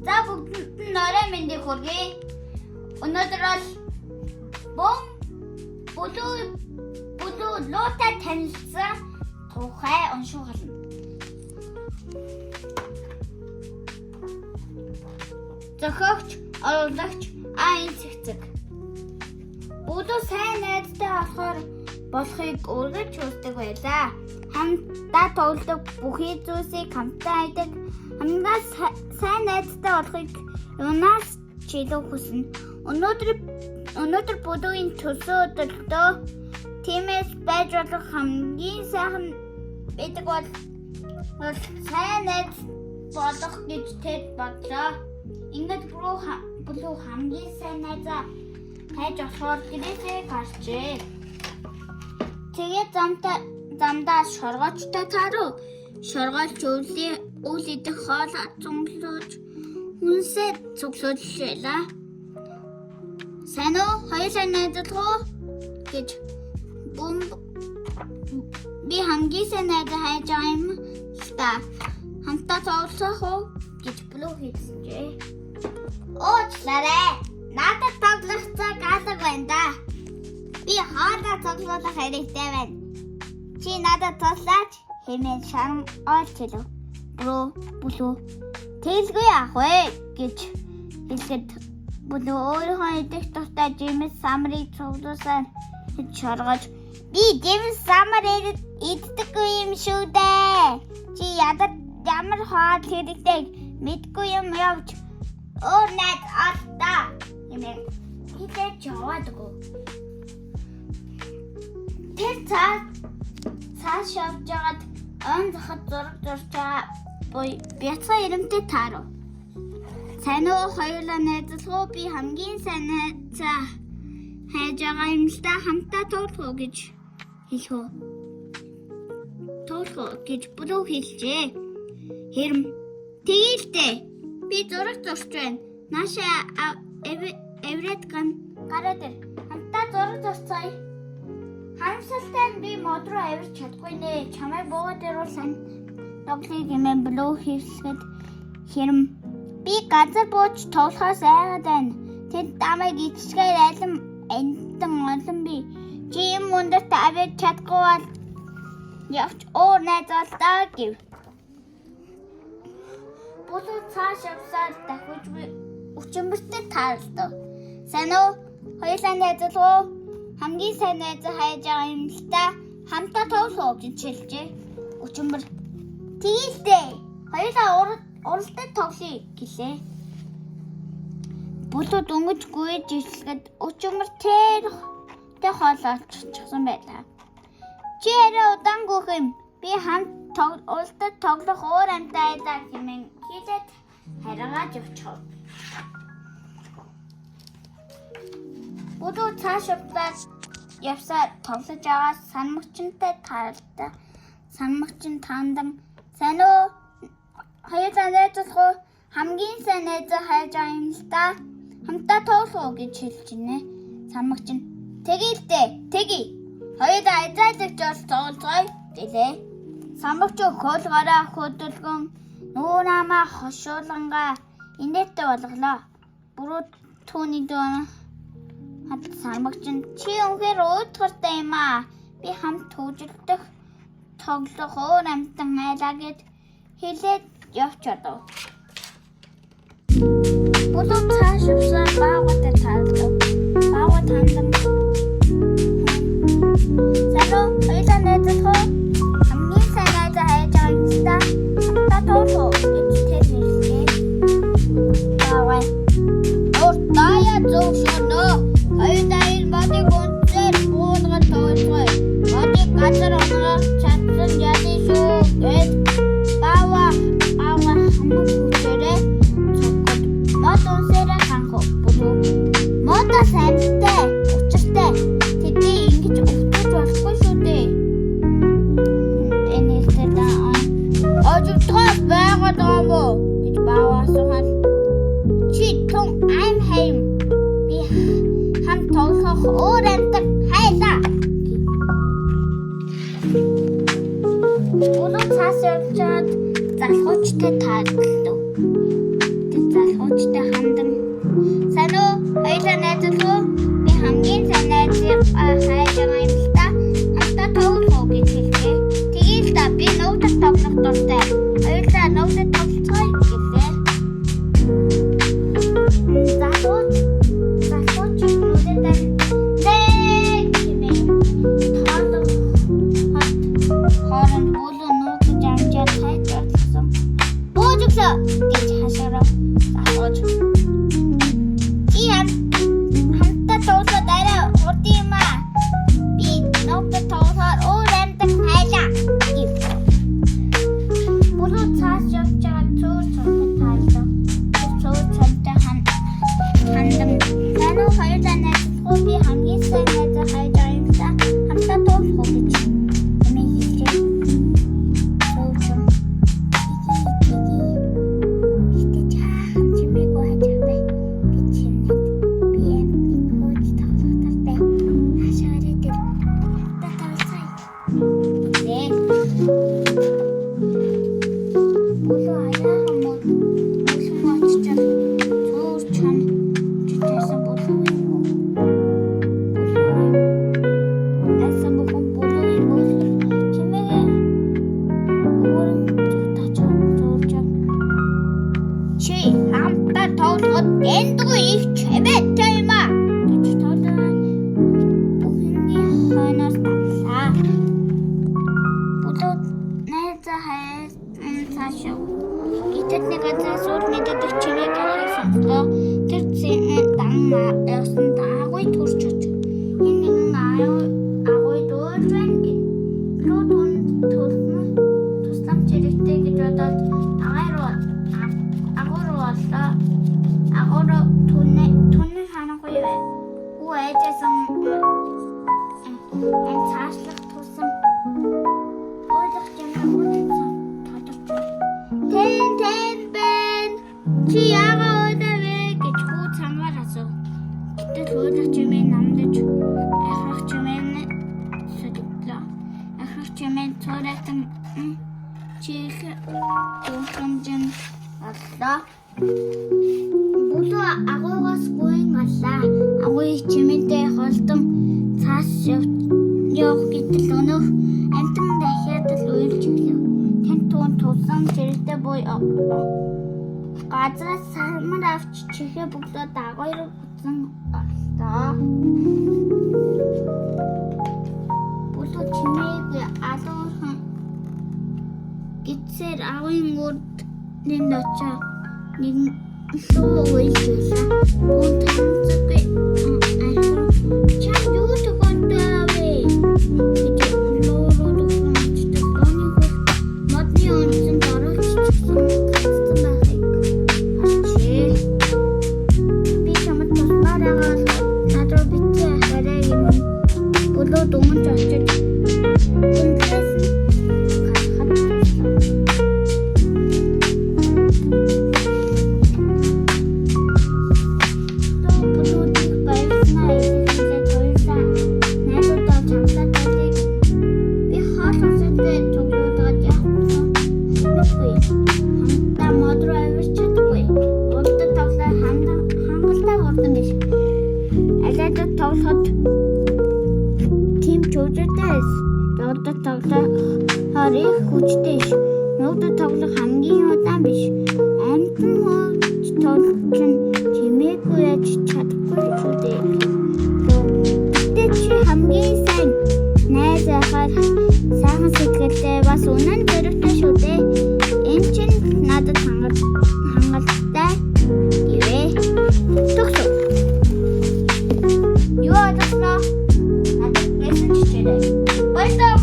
За бүгдэнд нь орой мэндийг хүргэе. Өнөөдөр бол бүлүү луутай танилцсан тухай уншуулна. Зохиогч, оруулагч Айн Цэгцэг. Бүлүү сайн найзтай болохыг үргэлж хүсдэг байлаа. Хамтдаа тоглодог, бүхий зүйлсийг хамтдаа хийдэг. Хамгийн сайн найзтай болохыг юунаас ч илүү хүснэ. Өнөөдөр бүлүүгийн төсөө өдөртөө тиймээс байж болох хамгийн сайхан байдаг бол сайн найз болох гэж тэд бодлоо. Ингээд бүлүү хамгийн сайн найзаа хайж болохоор гэрээсээ гарчээ. Тэгээд замдаа шоргоочтой тааруу. Шоргоолч үл идэх хоол зунглуулж хүнсээ цуглууллаа. Сайн уу? Хоёулаа найзлах уу? гэж би хамгийн сайн найзаа хайж байгаа юм та. Хамтдаа тоглох уу? гэж бүлүү хэлжээ. Уучлаарай. Надад тоглох цаг алга байна да. Би хоолой цуглуулах хэрэгтэй байна. Чи надад туслаач хэмээн шаран олж хэлв. Бүлүү тэлгүй яах вэ гэж хэлэхэд бүлүү өөрийнхөө идэх дуртай жимс самрыг цуглуулсан гэж шоргож би жимс самар иддэггүй юм шүү дээ. Чи ямар хоол хэрэгтэйг мэдгүй юм явж өөр найз олдоо хэмээн хэлээд яваадгүй. Тэр цааш явж байгаад он захад зураг зурж байгаа бяцхан ирэмтэй таарав. Сайн уу? Хоёулаа найзлах уу? Би хамгийн сайн найзаа хайж байгаа юм л да. Хамтдаа тоглох уу гэж хэлэв. Тоглох гэж бүлүү хэлжээ. Хэрэм тэгэлтэй. Би зураг зурж байна. Наашаа эврээд гараад ир. Хамтдаа зураг зурцгаая. Харамсалтай нь би мод руу авирч чадахгүй нэ. Чамайг буугаад ируулсан. Тоглоё гэмээр бүлүү хэлсэхэд хэрэм би газар бууж тоглохоос айгаад байна. Тэд намайг ичгээр алим энтэн олон би. Чи юм өндөрт авирч чадахгүй бол явж өөр найз олдоо гэв. Бүлүү цааш явсаар дахиж өчмөртөд таарлаа. Сайн уу? Хоёулаа найзлах уу? Хамгийн сайн найзаа хайж байгаа юм л та. Хамтдаа тоглох гэж хэлжээ. Өчмөр тэгэлтэй. Хоёулаа уралдаад тоглоё гэлээ. Бүлүү дөнгөж гүйж ирсэхэд өчмөр тэр хоолойчихсан байлаа. Чи арай удаан гүйх юм. Би хамт уралдаад тоглох өөр амтай айдаа хэмээн хэлээд хараагаад явчихав. Бүлүү цааш явсаар тоглож байгаа санамгчтай таарлаа. Санамгчин таандан сайн уу? Хоёулаа найзлах уу? Хамгийн сайн найзаа хайж байгаа юм л да. Хамтдаа тоглох уу гэж хэлж байна. Санамгчин тэгэлтэй. Тэгье. Хоёулаа айзаалагч бол тоглоцгоё гэлээ. Санамгч хөөлгөрөө хөдөлгөн нүүр намаа хошуулангаа инээдтэй болголоо. Бүрүү түүний дөө санамгчин чи үнхээр уйтгартай юм аа. Би хамт төвжөлдөх тоглох өөр амтан айлаа гэд хэлээд явж чадав. Бүлүү цааш явсаар баагатай таарлаа. Баагаа тандан. Сайн уу? Хоёулаа найзлах уу? Хамгийн сайн найзаа хайж байгаа юм л да. Хамтдаа тоглох гэж тэр хэлжээ. Баагаа. Дая зөв шөнөө. Хоёулаа ил бодыг үнцээр буулгад тоглоё. Бодыг газар онгоор чадсан яли шүү гэд баава хамаг хүчээрээ цогт мод үнсээрээ ханхав. Бүлүү мочтой хандам. Сайн уу? Хоёулаа найзууд уу? Би хамгийн сайн найзыг хайж байгаа юм л та. Хамтдаа тоглох гэж хэлээ. Тэгээд та би нуугдад тоглох дуртай. Хоёулаа нуугдад тоглоцгоё гэлээ. Засууч нуугдад хооронд болоо нуугдаж амжаад хайж болсон. Бууж өглөө гэж хашаараа засууч. Чи хамтдаа тоглоод арай урд юм аа. Би нуугдад тоглохоор өөр амьтан хайлаа. Болоо цааш явж байгаа цөөр цомтой таалаа. Цөөр цомтой хандам. Санаа хоёулаа найзлахгүй би хамгийн сайн найзаа хайж байгаа юм да. Хамтдаа тоглох гэж. Эндгүй их чимээтэй юм аа. Гэж тоолоо. Бүхний хойноос таглаа. Болоо найзаа хайж цаашаа. Гэтэл нэг газар сууд мэддэг чимээг хайсанлаа. Тэр дан яасан даагүй төрч оч. Энэ нэгэн агой дөр байна гэ. Лодон төрнө. Туслам чирэгтэй гэж бодоод агааруу агааруу түнэн ханахгүй бай. Уу айжсэн энэ цаашлах тусан. Ойлох юм бодсон. Тэн бэн чи яагаад удавэ гэж хүү цамаар асуу. Гэтэл ойлох юм намдаж ахрах юм сэдэглээ. Ахрах юм цорайтан чих тохомжин аллаа. Болоо агуугаас гуйн аллаа. Агуй чимээтэй холдон цааш явах гэтэл өнөөх амтан дахиад л уйлж өглөө. Тэн туун тусан зэрэгтэй буй газраас самар авч чихээ бөглөө дагой руу буцсан аллаа. Болоо чимээгүй алуурхан гитсээр агуйн урд нэнд очоо нэг луу уйлжуулаа. Уун танцгүй чам юу төгөнтэй гэж лууруу дөхмөчтэй лууны хөл модны онцон дөрөвчсөн байхыг харчээ. Би чамд тусмаараа надруу битээ хараа юм. Болоо дүмж очиж үнэс тоглоход тим чөдөтэйс дөрөв тоглох харих хүчтэй ш. Нуугдад тоглох хамгийн удаан биш. Амтан хооч тоглосон чимээгүй яж чадахгүй шүү дээ. Тэгтээ чи хамгийн сайн найз ахаар сайхан сэтгэлтэй бас үнэн зоригтой шүү дээ. Энэ чинь надад хангалттай ивэ. Төгсөө. Юу адаснаа? Надад мессеж чирээ. Баярлалаа.